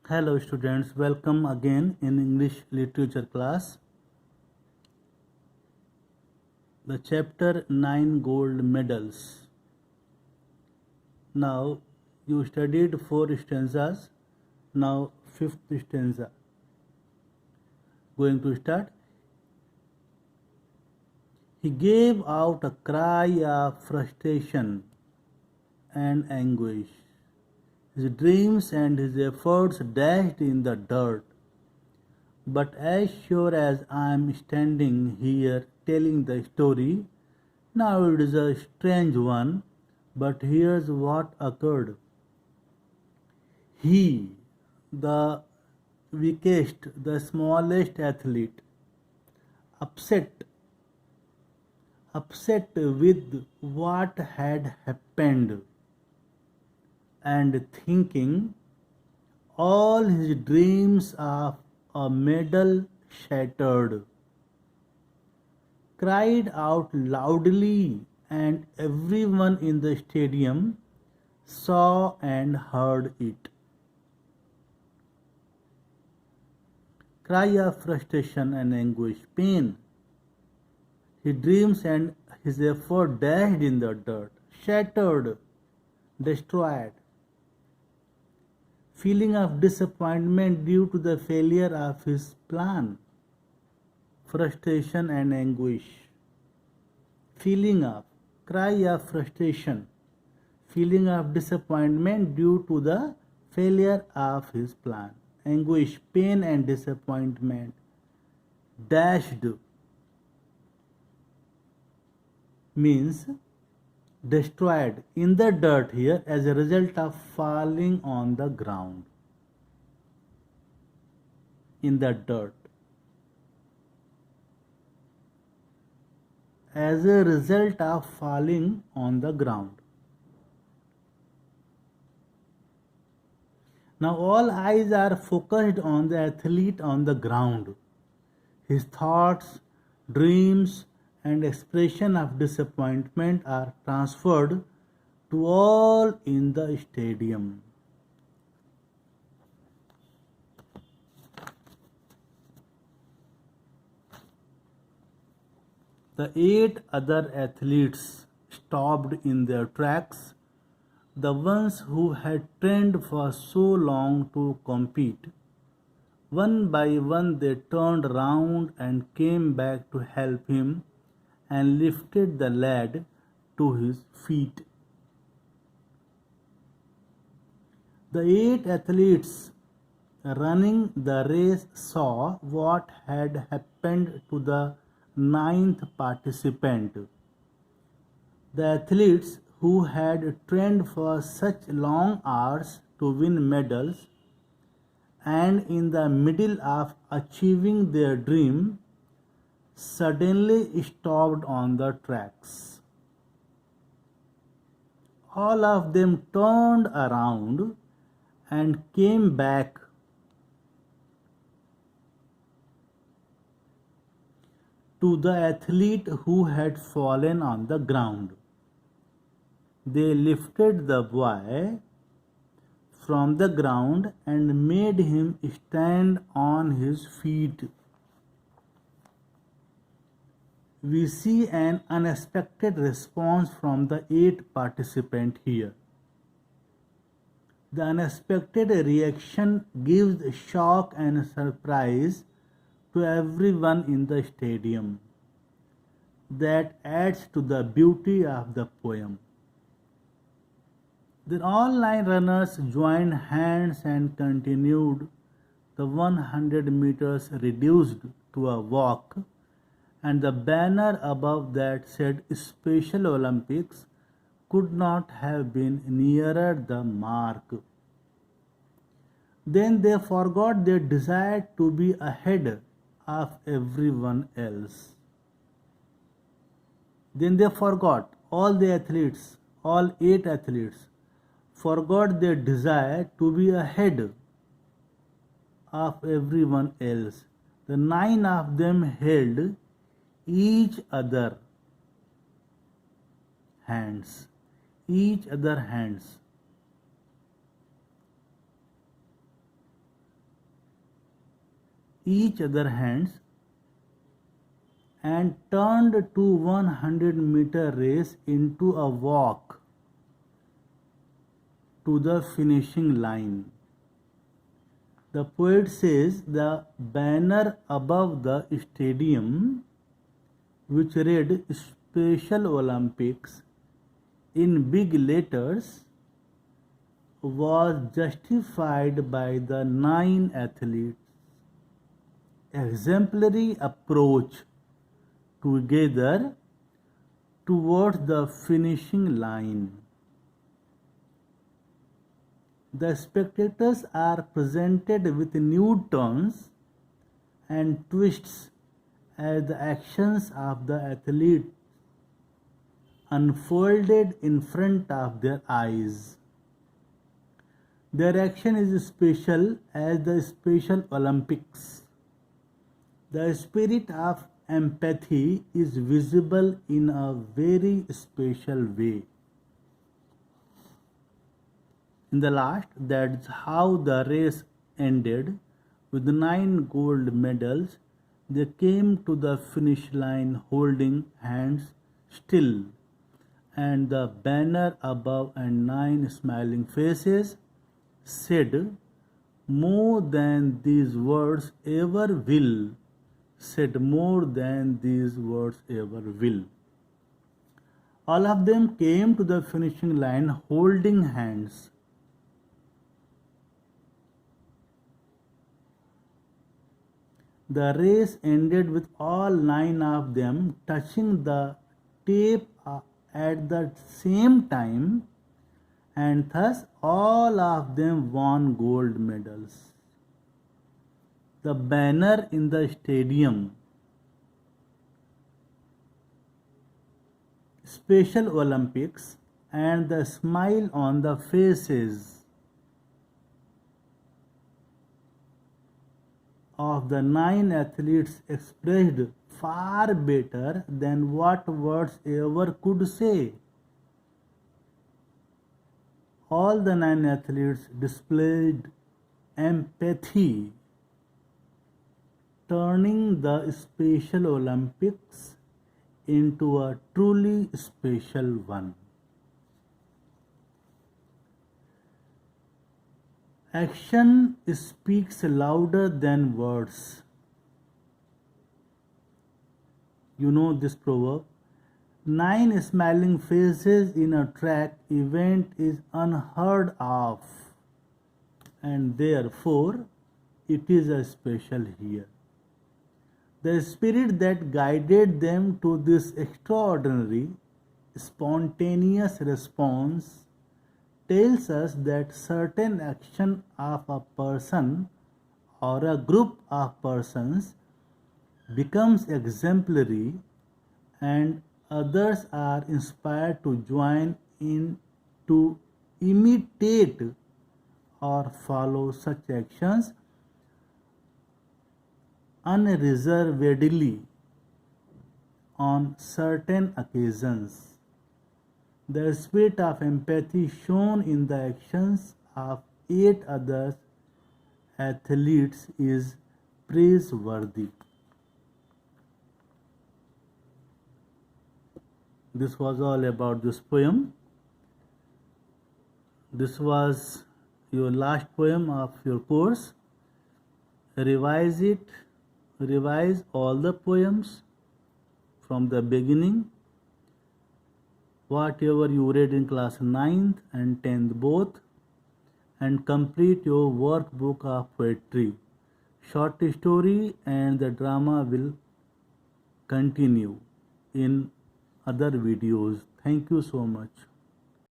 Hello students, welcome again in English literature class. The chapter 9 gold medals. Now you studied 4 stanzas. Now fifth stanza. Going to start. He gave out a cry of frustration and anguish. His dreams and his efforts dashed in the dirt. But as sure as I am standing here telling the story, now it is a strange one, but here's what occurred. He, the weakest, the smallest athlete, upset, upset with what had happened, and thinking all his dreams of a medal shattered, cried out loudly, and everyone in the stadium saw and heard it. Cry of frustration and anguish, pain. His dreams and his effort dashed in the dirt, shattered, destroyed. Feeling of disappointment due to the failure of his plan, frustration and anguish. Feeling of, cry of frustration, feeling of disappointment due to the failure of his plan, anguish, pain and disappointment, dashed means destroyed in the dirt here as a result of falling on the ground, in the dirt. As a result of falling on the ground. Now all eyes are focused on the athlete on the ground. His thoughts, dreams, and expression of disappointment are transferred to all in the stadium. The 8 other athletes stopped in their tracks, the ones who had trained for so long to compete. One by one they turned round and came back to help him and lifted the lad to his feet. The 8 athletes running the race saw what had happened to the 9th participant. The athletes who had trained for such long hours to win medals and in the middle of achieving their dream suddenly stopped on the tracks. All of them turned around and came back to the athlete who had fallen on the ground. They lifted the boy from the ground and made him stand on his feet. We see an unexpected response from the 8 participants here. The unexpected reaction gives shock and surprise to everyone in the stadium. That adds to the beauty of the poem. Then all 9 runners joined hands and continued. The 100 meters reduced to a walk, and the banner above that said Special Olympics could not have been nearer the mark. Then they forgot their desire to be ahead of everyone else. Then they forgot, all the athletes, all 8 athletes, forgot their desire to be ahead of everyone else. The 9 of them held each other hands, each other hands. each other hands and turned to 100-meter race into a walk to the finishing line. The poet says the banner above the stadium, which read Special Olympics in big letters, was justified by the 9 athletes' exemplary approach together towards the finishing line. The spectators are presented with new turns and twists as the actions of the athlete unfolded in front of their eyes. Their action is special as the Special Olympics. The spirit of empathy is visible in a very special way. In the last, that's how the race ended. With 9 gold medals, they came to the finish line holding hands still, and the banner above and 9 smiling faces said, "More than these words ever will," said more than these words ever will. All of them came to the finishing line holding hands. The race ended with all 9 of them touching the tape at the same time, and thus all of them won gold medals. The banner in the stadium, Special Olympics, and the smile on the faces of the 9 athletes expressed far better than what words ever could say. All the 9 athletes displayed empathy, turning the Special Olympics into a truly special one. Action speaks louder than words. You know this proverb. 9 smiling faces in a track event is unheard of, and therefore it is a special here. The spirit that guided them to this extraordinary, spontaneous response tells us that certain action of a person or a group of persons becomes exemplary, and others are inspired to join in to imitate or follow such actions unreservedly on certain occasions. The spirit of empathy shown in the actions of 8 other athletes is praiseworthy. This was all about this poem. This was your last poem of your course. Revise it. Revise all the poems from the beginning. Whatever you read in class 9th and 10th both, and complete your workbook of poetry. Short story and the drama will continue in other videos. Thank you so much.